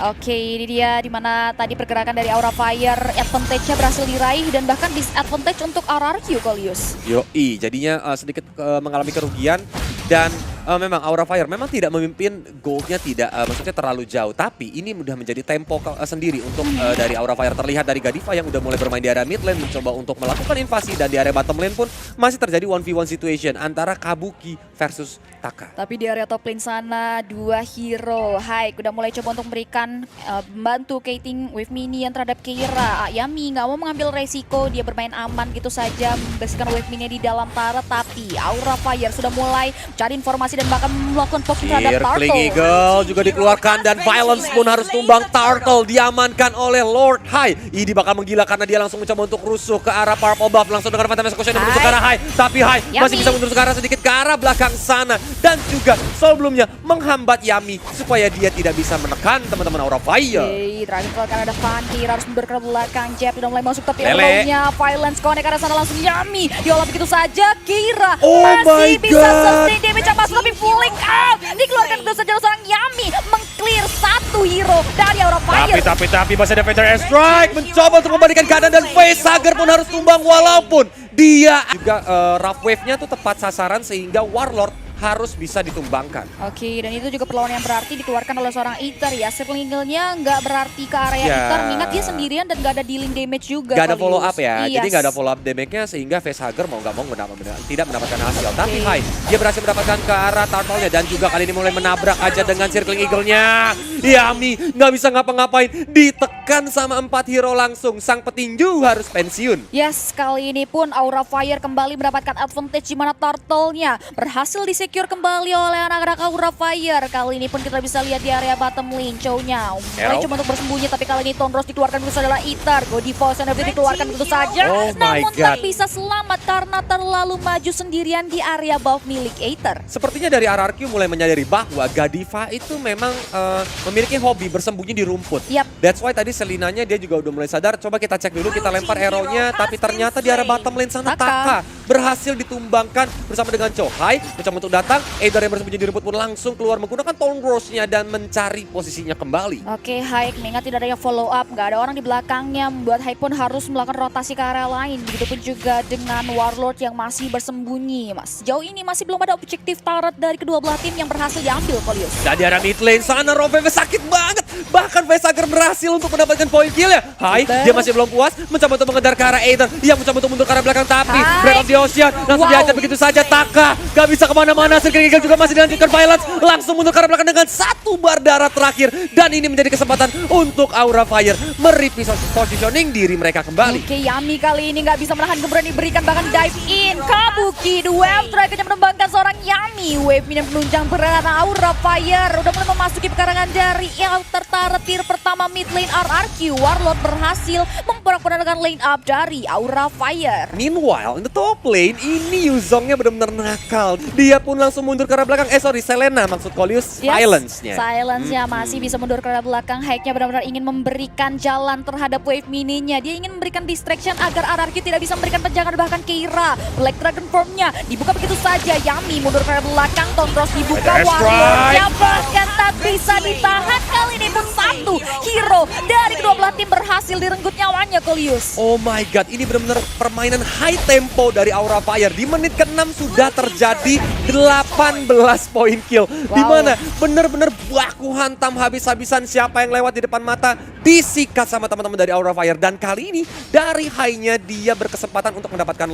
Oke, ini dia dimana tadi pergerakan dari Aura Fire, advantage-nya berhasil diraih dan bahkan disadvantage untuk RRQ, Kolius. Yoi, jadinya sedikit mengalami kerugian dan memang Aura Fire memang tidak memimpin goldnya tidak maksudnya terlalu jauh, tapi ini mudah menjadi tempo sendiri untuk dari Aura Fire. Terlihat dari Godiva yang udah mulai bermain di area mid lane mencoba untuk melakukan invasi dan di area bottom lane pun masih terjadi 1v1 situation antara Kabuki versus Taka. Tapi di area top lane sana dua hero Haik udah mulai coba untuk memberikan membantu Kating with minion terhadap Keira. Yami nggak mau mengambil resiko, dia bermain aman gitu saja membersihkan wave minion di dalam turret, tapi Aura Fire sudah mulai cari informasi dan bahkan melakukan poking terhadap Turtle. Circling Eagle juga dikeluarkan dan Violence pun harus tumbang. Turtle diamankan oleh Lord Hai. Ini bakal menggila karena dia langsung mencoba untuk rusuh ke arah Purple Buff langsung dengan Phantom Execution menuju ke arah Hai. Tapi Hai masih bisa mundur ke arah sedikit ke arah belakang sana dan juga sebelumnya menghambat Yami supaya dia tidak bisa menekan teman-teman Aura Fire. Oke, terakhir karena ada Van Keira harus mundur ke belakang. Jeb sudah mulai masuk tapi elbow-nya Violence connect ke arah sana langsung Yami diolah begitu saja. Keira masih bisa sustain damage masuk tapi fulling out. Dikeluarkan begitu saja seorang Yami mengclear satu hero dari Aura Fire. Tapi masih ada Fatal Strike mencoba untuk membalikan keadaan dan Facehugger pun harus tumbang walaupun dia juga rough wave-nya tuh tepat sasaran sehingga Warlord harus bisa ditumbangkan. Oke, dan itu juga perlawanan yang berarti dikeluarkan oleh seorang Ether ya. Circling Eagle-nya nggak berarti ke area Ether, mengingat dia sendirian dan nggak ada dealing damage juga. Gak ada follow up ya, Yes. jadi nggak ada follow up damage-nya sehingga Facehugger mau nggak mau tidak mendapatkan hasil. Tapi Hai, dia berhasil mendapatkan ke arah Turtle-nya dan juga kali ini mulai menabrak aja dengan Circling Eagle-nya. Yami nggak bisa ngapa-ngapain, ditekan sama 4 hero langsung. Sang petinju harus pensiun. Yes, kali ini pun Aura Fire kembali mendapatkan advantage di mana Turtle-nya berhasil secure kembali oleh anak-anak Aura Fire. Kali ini pun kita bisa lihat di area bottom lane. Chow-nya mulai cuma untuk bersembunyi, tapi kali ini Tonros dikeluarkan begitu adalah Ether. Godiva Senefit dikeluarkan begitu saja. Namun tak bisa selamat karena terlalu maju sendirian di area buff milik Ether. Sepertinya dari RRQ mulai menyadari bahwa Godiva itu memang memiliki hobi bersembunyi di rumput. That's why tadi Selinanya dia juga udah mulai sadar. Coba kita cek dulu, kita lempar arrow-nya, tapi ternyata di area bottom lane sana Taka berhasil ditumbangkan bersama dengan Chow. Hai mencoba untuk datang, Either yang bersembunyi di rumput pun langsung keluar menggunakan Tone Rose-nya dan mencari posisinya kembali. Oke, Haik mengingat tidak ada yang follow up, nggak ada orang di belakangnya, membuat Haik pun harus melakukan rotasi ke area lain. Begitupun juga dengan Warlord yang masih bersembunyi. Sejauh ini masih belum ada objektif turret dari kedua belah tim yang berhasil diambil, Kolius. Dan di area mid lane sana Roveve sakit banget. Bahkan Facehugger berhasil untuk mendapatkan poin kill ya. Hai, dia masih belum puas, mencoba untuk mengejar ke arah Either. Ia mencoba untuk mundur ke arah belakang tapi Breath of the Ocean langsung dihajar begitu saja. Taka gak bisa kemana-mana. Circling Eagle juga masih dilanjutkan Violence. Langsung mundur ke arah belakang dengan satu bar darah terakhir. Dan ini menjadi kesempatan untuk Aura Fire meripis positioning diri mereka kembali. Oke, Yami kali ini nggak bisa menahan kemudian diberikan bahkan dive in. Kabuki, the wave strike-nya menembangkan seorang Yami. Wave ini menunjang berat Aura Fire. Udah mulai memasuki pekarangan dari outer turret tier pertama mid lane RRQ. Warlord berhasil memporak-porandakan lane up dari Aura Fire. Meanwhile, in the top lane, ini Yuzongnya benar-benar nakal. Dia pun langsung mundur ke arah belakang. Selena maksud Kolius, Silence-nya. Silence-nya masih bisa mundur ke arah belakang. Haiknya benar-benar ingin memberikan jalan terhadap wave mininya. Dia ingin memberikan distraction agar RRQ tidak bisa memberikan penjagaan, bahkan Keira. Black Dragon Form-nya dibuka begitu saja. Yami mundur ke arah belakang. Tonros dibuka. Warlord-nya bahkan tak bisa ditahan. Kali ini pun satu hero dari kedua belah tim berhasil direnggut nyawanya, Kolius. Oh my god, ini benar-benar permainan high tempo dari Aura Fire. Di menit ke-6 sudah terjadi 18 poin kill. Dimana benar-benar baku hantam habis-habisan, siapa yang lewat di depan mata disikat sama teman-teman dari Aura Fire. Dan kali ini dari high-nya dia berkesempatan untuk mendapatkan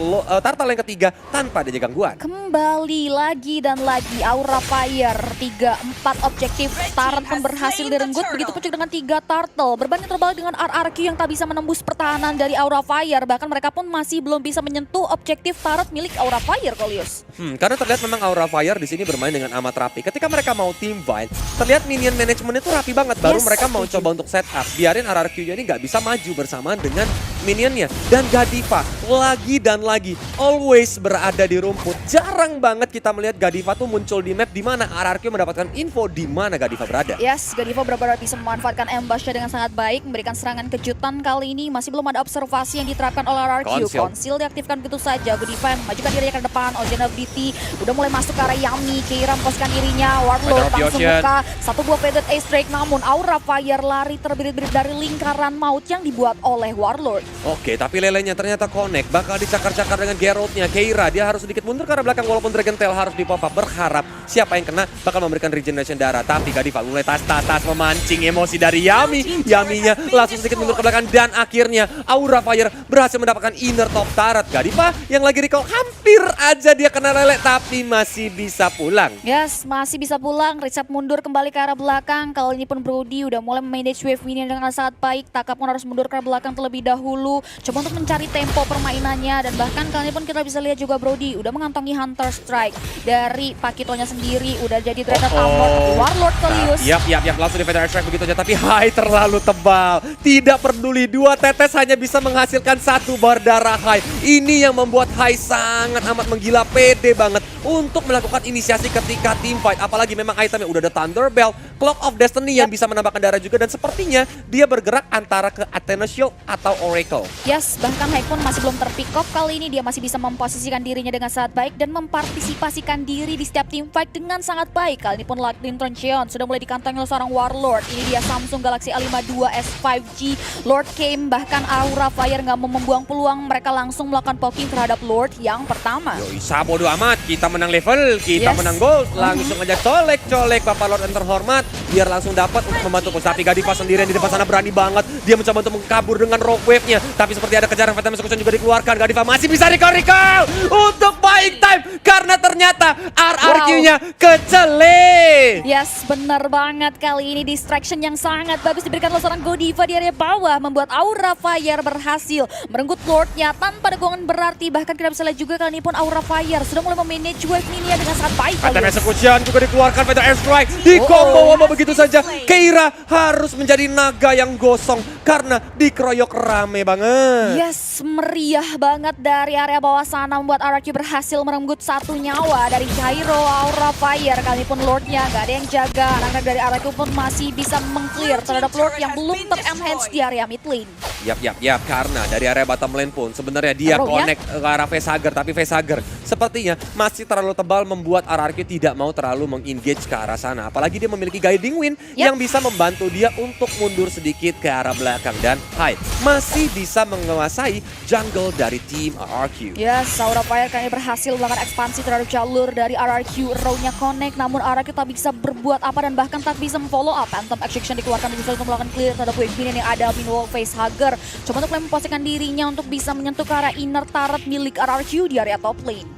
turtle yang ketiga tanpa ada gangguan. Kembali lagi dan lagi Aura Fire 3-4 objektif turret pun berhasil direnggut. Begitupun juga dengan 3 turtle. Berbanding terbalik dengan RRQ yang tak bisa menembus pertahanan dari Aura Fire. Bahkan mereka pun masih belum bisa menyentuh objektif turret milik Aura Fire, Kolius. Karena terlihat memang Aura Fire di sini bermain dengan amat rapi. Ketika mereka mau team fight, terlihat minion management itu rapi banget. Baru mereka mau coba untuk setup. Biarin RRQ-nya ini nggak bisa maju bersamaan dengan minionnya. Dan Godiva lagi dan lagi always berada di rumput. Jarang banget kita melihat Godiva tuh muncul di map di mana RRQ mendapatkan info di mana Godiva berada. Yes, Godiva benar-benar bisa memanfaatkan ambush-nya dengan sangat baik, memberikan serangan kejutan. Kali ini masih belum ada observasi yang diterapkan oleh RRQ. Konsil diaktifkan begitu saja. Godiva yang memajukan dirinya ke depan. Ocean of DT udah mulai masuk ke area Yami. Keira memposisikan dirinya. Warlord langsung buka satu buah Faded Ace Drake, namun Aura Fire lari terbirit-birit dari lingkaran maut yang dibuat oleh Warlord. Oke, tapi lelenya ternyata connect. Bakal dicakar-cakar dengan Geralt-nya. Keira, dia harus sedikit mundur karena belakang walaupun Dragon Tail harus dipop up. Berharap siapa yang kena bakal memberikan regeneration darah. Tapi Godiva mulai tas memancing emosi dari Yami. Yaminya langsung sedikit mundur ke belakang dan akhirnya Aura Fire berhasil mendapatkan inner top turret. Godiva yang lagi recall hampir aja dia kena lele tapi masih bisa pulang. Yes, masih bisa pulang. Reset mundur kembali ke arah belakang. Kali ini pun Brody udah mulai manage wave minion dengan sangat baik. Taka pun harus mundur ke arah belakang terlebih dahulu. Coba untuk mencari tempo permainannya. Dan bahkan kali ini pun kita bisa lihat juga Brody udah mengantongi Hunter Strike dari Pakitonya sendiri. Udah jadi Dreaded Armor. Warlord Kalius. Yap, langsung di Feather Strike begitu aja. Tapi Hai terlalu tebal. Tidak peduli, 2 tetes hanya bisa menghasilkan 1 bar darah Hai. Ini yang membuat Hai sangat amat menggila, pede banget untuk melakukan inisiasi ketika team fight. Apalagi memang itemnya udah ada Thunder Belt, Clock of Destiny yang bisa menambahkan darah juga. Dan sepertinya dia bergerak antara ke Athena Shield atau Oracle. Yes, bahkan Hai pun masih belum terpick off. Kali ini dia masih bisa memposisikan dirinya dengan sangat baik dan mempartisipasikan diri di setiap team fight dengan sangat baik. Kali ini pun Lightning Trancheon sudah mulai dikantongi oleh seorang Warlord. Ini dia Samsung Galaxy A52 S5G. Lord came, bahkan Aura Fire nggak mau membuang peluang. Mereka langsung melakukan poking terhadap Lord yang pertama. Yoi, bodo amat, kita menang level, kita menang gold. Langsung aja colek-colek Bapak Lord yang terhormat. Biar langsung dapat untuk membantu push. Tapi Godiva sendirian di depan sana berani banget. Dia mencoba untuk mengkabur dengan rock wave-nya. Tapi seperti ada kejaran Phantom Execution juga dikeluarkan. Godiva masih bisa recall untuk buying time. Karena ternyata RRQ-nya kecele. Yes, benar banget. Kali ini distraction yang sangat bagus diberikan oleh seorang Godiva di area bawah. Membuat Aura Fire berhasil merenggut Lord-nya tanpa dukungan berarti. Bahkan kita bisa lihat juga kali ini pun Aura Fire sudah mulai memanage wave mini dengan sangat baik. Phantom Execution juga dikeluarkan. Feather Air Strike di combo sama begitu saja. Keira harus menjadi naga yang gosong karena dikeroyok rame banget. Yes, meriah banget dari area bawah sana membuat RRQ berhasil merenggut 1 nyawa dari Gyro. Aura Fire kali ini pun Lord-nya gak ada yang jaga. Anak-anak dari RRQ pun masih bisa meng-clear terhadap Lord yang belum ter-enhance di area mid lane. Yap, karena dari area bottom lane pun sebenarnya dia connect ke arah Facehugger, tapi Facehugger sepertinya masih terlalu tebal membuat RRQ tidak mau terlalu meng-engage ke arah sana. Apalagi dia memiliki Guiding Wind yang bisa membantu dia untuk mundur sedikit ke arah belakang. Dan Hai masih bisa menguasai jungle dari tim RRQ. Yes, Aura Fire kali ini berhasil melakukan ekspansi terhadap jalur dari RRQ. Row-nya connect, namun RRQ tak bisa berbuat apa dan bahkan tak bisa memfollow up. Phantom Execution dikeluarkan untuk melakukan clear terhadap wave minion yang ada Minwall Facehugger. Coba untuk memposisikan dirinya untuk bisa menyentuh ke arah inner turret milik RRQ di area top lane.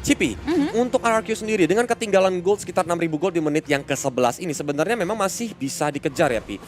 Cipi, untuk RRQ sendiri dengan ketinggalan gold sekitar 6.000 gold di menit yang ke-11 ini sebenarnya memang masih bisa dikejar ya Pi.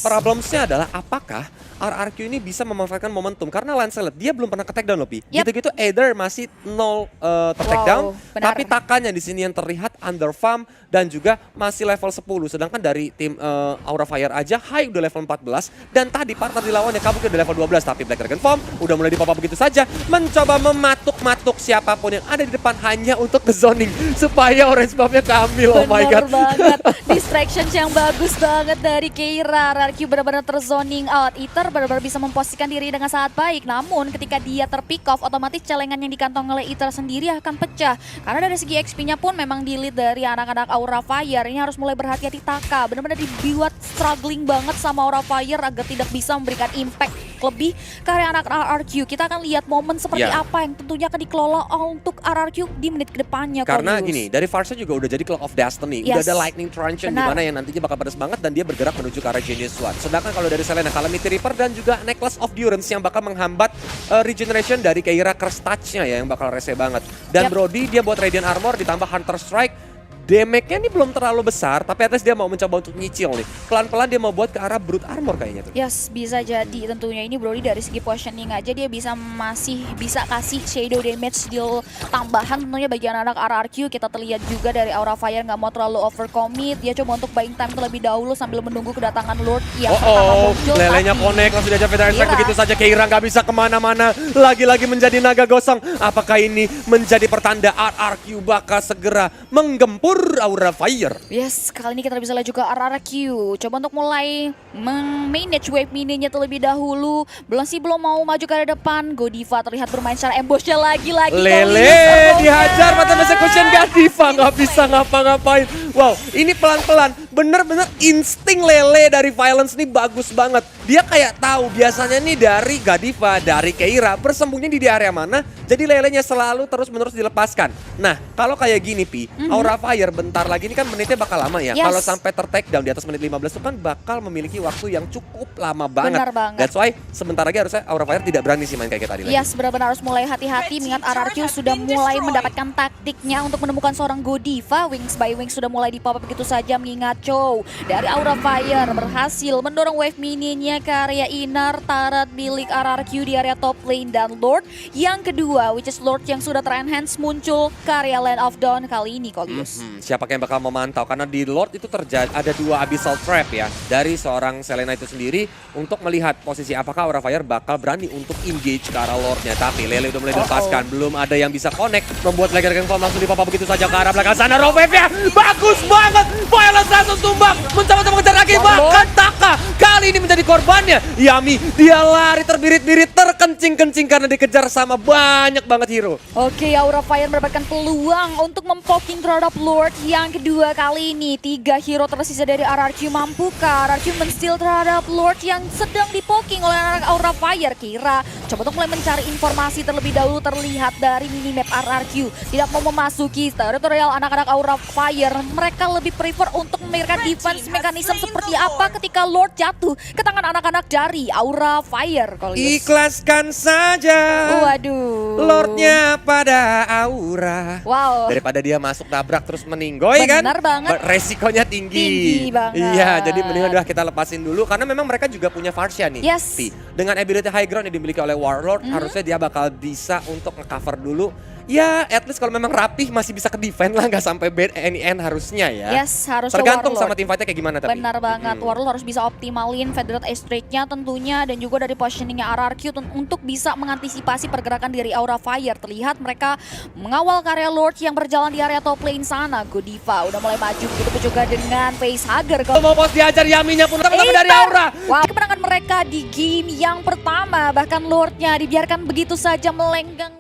Problemsnya adalah apakah RRQ ini bisa memanfaatkan momentum karena Lancelot dia belum pernah ke-takedown loh Pi. Gitu-gitu Aether masih 0 ter-takedown, tapi Takanya di sini yang terlihat under farm dan juga masih level 10. Sedangkan dari tim Aura Fire aja Hai udah level 14 dan tadi partner di lawannya Kabuki udah level 12 tapi Black Dragon Form udah mulai dipapa begitu saja mencoba mematuk-matuk siapapun yang ada di depan hanya untuk ke-zoning supaya orange buff-nya keambil. Oh my god. Bener banget. Distractions yang bagus banget dari Keira. RRQ benar-benar ter-zoning out. Ether benar-benar bisa memposisikan diri dengan sangat baik. Namun ketika dia ter-pick off, otomatis celengan yang dikantong oleh Ether sendiri akan pecah. Karena dari segi XP-nya pun memang di-lead dari anak-anak Aura Fire. Ini harus mulai berhati-hati Taka. Benar-benar dibuat struggling banget sama Aura Fire agar tidak bisa memberikan impact lebih ke area anak RRQ. Kita akan lihat momen seperti apa yang tentunya akan dikelola untuk RRQ di menit kedepannya. Karena gini, dari Farsa juga udah jadi Clock of Destiny, udah ada Lightning Trancheon di mana yang nantinya bakal pedas banget dan dia bergerak menuju ke arah Genius One. Sedangkan kalau dari Selena, Calamity Reaper dan juga Necklace of Durance yang bakal menghambat regeneration dari Keira Curse Touch-nya ya yang bakal rese banget. Dan Brody dia buat Radiant Armor ditambah Hunter Strike. damage-nya ini belum terlalu besar, tapi atas dia mau mencoba untuk nyicil nih. Pelan-pelan dia mau buat ke arah Brute Armor kayaknya tuh. Yes, bisa jadi tentunya ini Brody dari segi positioning aja dia masih bisa kasih shadow damage deal tambahan tentunya bagi anak-anak RRQ. Kita terlihat juga dari Aura Fire nggak mau terlalu overcommit, dia coba untuk buying time terlebih dahulu sambil menunggu kedatangan Lord yang pertama muncul. Lelenya tapi connect langsung diajar Feather Strike Keira. begitu saja. Keira nggak bisa kemana-mana, lagi-lagi menjadi naga gosong. Apakah ini menjadi pertanda RRQ bakal segera menggempur Aura Fire? Yes, kali ini kita bisa lihat juga RRQ coba untuk mulai manage wave mininya terlebih dahulu. Belum mau maju ke arah depan. Godiva terlihat bermain secara ambushnya lagi-lagi. Lele dihajar mata execution Godiva nggak bisa ngapa-ngapain. Wow, ini pelan-pelan bener-bener insting Lele dari Violence nih bagus banget. Dia kayak tahu biasanya nih dari Godiva, dari Keira bersembunyi di area mana. Jadi Lelenya selalu terus-menerus dilepaskan. Nah, kalau kayak gini Pi, Aura Fire bentar lagi ini kan menitnya bakal lama ya. Yes. Kalau sampai ter-take down di atas menit 15 itu kan bakal memiliki waktu yang cukup lama banget. Benar banget. That's why sebentar lagi harusnya Aura Fire tidak berani sih main kayak tadi lagi. Yes, benar-benar harus mulai hati-hati mengingat RRQ sudah mulai mendapatkan taktiknya untuk menemukan seorang Godiva. Wings by Wings sudah mulai di-pop up begitu saja mengingat Chow dari Aura Fire berhasil mendorong wave mininya ke area inner turret milik RRQ di area top lane dan Lord yang kedua which is Lord yang sudah ter-enhance muncul ke area Land of Dawn kali ini Kolius. Siapa yang bakal memantau karena di Lord itu terjadi ada 2 Abyssal Trap ya dari seorang Selena itu sendiri untuk melihat posisi apakah Aura Fire bakal berani untuk engage ke arah Lordnya. Tapi Lele udah mulai dilepaskan, belum ada yang bisa connect, membuat Leger Form langsung dipapa begitu saja ke arah belakang sana. Rovevnya bagus banget, Violence langsung tumbang, mencoba untuk mengejar lagi, bahkan Taka kali ini menjadi korbannya. Yami dia lari terbirit-birit, terkencing-kencing karena dikejar sama banyak banget hero. Oke, Aura Fire mendapatkan peluang untuk mempoking terhadap Lord yang kedua kali ini. 3 hero tersisa dari RRQ mampukah RRQ men-steal terhadap Lord yang sedang dipoking oleh anak Aura Fire. Kira coba untuk mulai mencari informasi terlebih dahulu terlihat dari minimap RRQ. Tidak mau memasuki teritorial anak-anak Aura Fire. Mereka lebih prefer untuk memikirkan defense mekanisme seperti apa ketika Lord jatuh ke tangan anak-anak dari Aura Fire. Ikhlaskan saja Waduh. Lordnya pada Aura. Wow. Daripada dia masuk tabrak terus meninggoy kan. Benar banget. Resikonya tinggi. Tinggi banget. Iya, jadi mendingan udah kita lepasin dulu karena memang mereka juga punya Varsha nih. Yes. Pi. Dengan ability high ground yang dimiliki oleh Warlord, harusnya dia bakal bisa untuk nge-cover dulu. Ya, at least kalau memang rapih masih bisa ke defend lah, nggak sampai bad end harusnya ya. Yes, harus Tergantung Warlord. sama team fight-nya kayak gimana tapi. Benar banget, Warlord harus bisa optimalin Federate Ace-Trade-nya tentunya dan juga dari positioningnya RRQ untuk bisa mengantisipasi pergerakan dari Aura Fire. Terlihat mereka mengawal karya Lord yang berjalan di area top lane sana. Godiva udah mulai maju, begitu juga dengan Facehugger. Mau pos diajar Yaminya pun teman-teman dari Aura. Wow, kemenangan mereka di game yang pertama, bahkan Lordnya dibiarkan begitu saja melenggang.